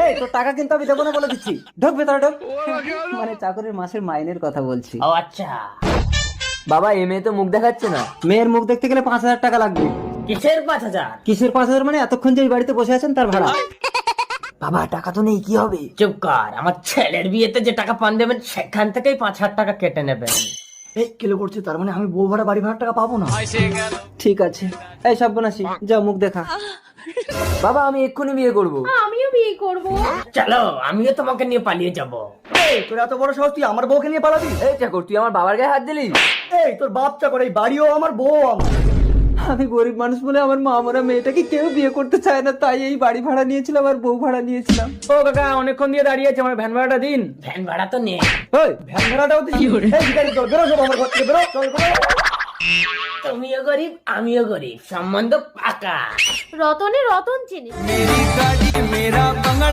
এই তোর টাকা কিন্তু আমি দেবো না বলে দিচ্ছি, ঢোক ভেতরে ঢোক। মানে চাকরির মাসের মাইনের কথা বলছি। ও আচ্ছা, বাবা এ মেয়ে তো মুখ দেখাচ্ছে না। মেয়ের মুখ দেখতে গেলে 5,000 টাকা লাগবে। কিসের 5,000? কিসের 5,000 মানে এতক্ষণ যে এই বাড়িতে বসে আছেন তার ভাড়া। বাবা টাকা তো নেই, কি হবে? চুপ কর, আমার ছেলের বিয়েতে যে টাকা পান দেবেন সেখান থেকেই 5,000 টাকা কেটে নেবেন। এই কিলো করছে, তার মানে আমি বউ ভাড়া বাড়ি ভাড়া টাকা পাবো না? ঠিক আছে, এই সব বোনাসি যা মুখ দেখা। বাবা আমি এক্ষুনি বিয়ে করবো। আমিও বিয়ে করব। চলো আমিও তোমাকে নিয়ে পালিয়ে যাব। এই তোর এত বড় সাহস, তুই আমার বউকে নিয়ে পালাবি? এই চাকর, তুই আমার বাবার গায়ে হাত দিলি? এই তোর বাপ চাকর, এই বাড়িও আমার, বউ আমার। আমি গরিব মানুষ বলে আমার মা মরা মেয়েটাকে কেউ বিয়ে করতে চায় না, তাই এই বাড়ি ভাড়া নিয়েছিলাম আর বউ ভাড়া নিয়েছিলাম। ও কাকা অনেকক্ষণ দিয়ে দাঁড়িয়ে আছে, আমার ভ্যান ভাড়াটা দিন। ভ্যান ভাড়া তো নেই। ওই ভ্যান ভাড়াটাও দিন। এই ভিখারি চল, বেরো সব আমার ঘর থেকে, বেরো চল বেরো। তুমিও গরিব আমিও গরিব, সম্বন্ধ পাকা। রতনে রতন চিনি।